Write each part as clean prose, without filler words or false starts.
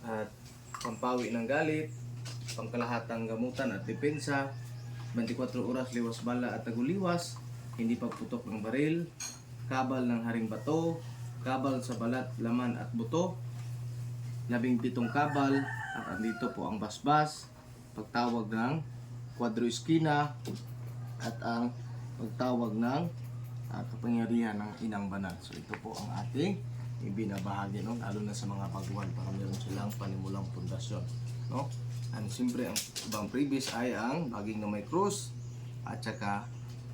at pampawi ng galit, pangkalahatang gamutan at depensa, 24 oras liwas bala at taguliwas, hindi pagputok ng baril, kabal ng haring bato, kabal sa balat, laman at buto, 17 kabal, at andito po ang basbas, pagtawag ng kwadro eskina, at ang pagtawag ng kapangyarihan ng inang banal. So ito po ang ating ibinabahagi, no? Lalo na sa mga baguhan para meron silang panimulang pundasyon, no? And siyempre ang ibang previous ay ang baging na may krus, at saka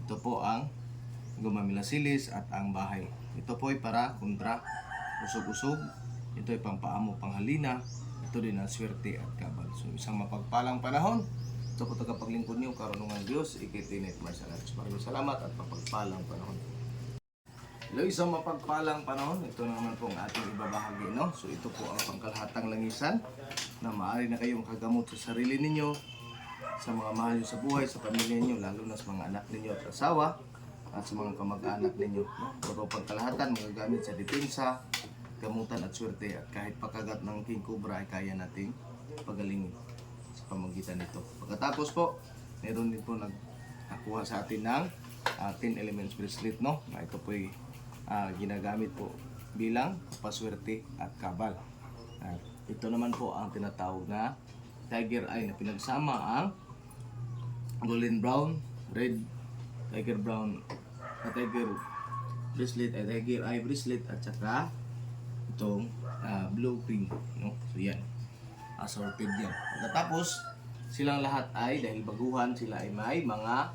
ito po ang gumamilasilis at ang bahay. Ito po ay para kontra usog-usog, ito ay pampaamo panghalina, ito din ang swerte at kabal. So isang mapagpalang panahon. Ito po tagapaglingkod niyo, karunungan Diyos, Ikitinit Martial Arts. Maraming salamat at mapagpalang panahon. Hello, isang mapagpalang panahon. Ito naman po ang ating ibabahagi, no? So ito po ang pangkalahatang langisan na maaari na kayong kagamot sa sarili ninyo, sa mga mahal nyo sa buhay, sa pamilya ninyo, lalo na sa mga anak ninyo at asawa, at sa mga kamag-anak ninyo, no? Puro pangkalahatan, magagamit sa depensa, gamutan at swerte, at kahit pakagat ng king cobra ay kaya nating pagalingin sa pamagitan nito. Pagkatapos po, meron din po nagkuha sa atin ng 10 elements bracelet, no? Na ito po ay ginagamit po bilang paswerte at kabal. Ito naman po ang tinatawag na tiger eye na pinagsama ang golden brown, red, tiger brown, tiger bracelet, tiger eye bracelet, at saka itong blue green, no? So yan, assorted yan. Pagkatapos silang lahat ay, dahil baguhan, sila ay may mga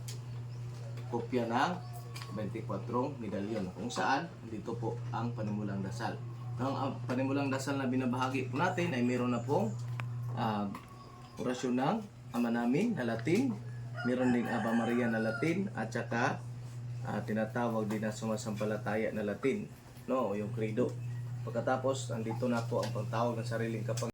kopya ng 24 medalyon, kung saan dito po ang panimulang dasal. Ang panimulang dasal na binabahagi po natin ay meron na pong orasyon ng Ama Namin na Latin, meron ding Ave Maria na Latin, at saka tinatawag din na sumasampalataya na Latin, no, yung credo. Pagkatapos andito na po ang pagtawag ng sariling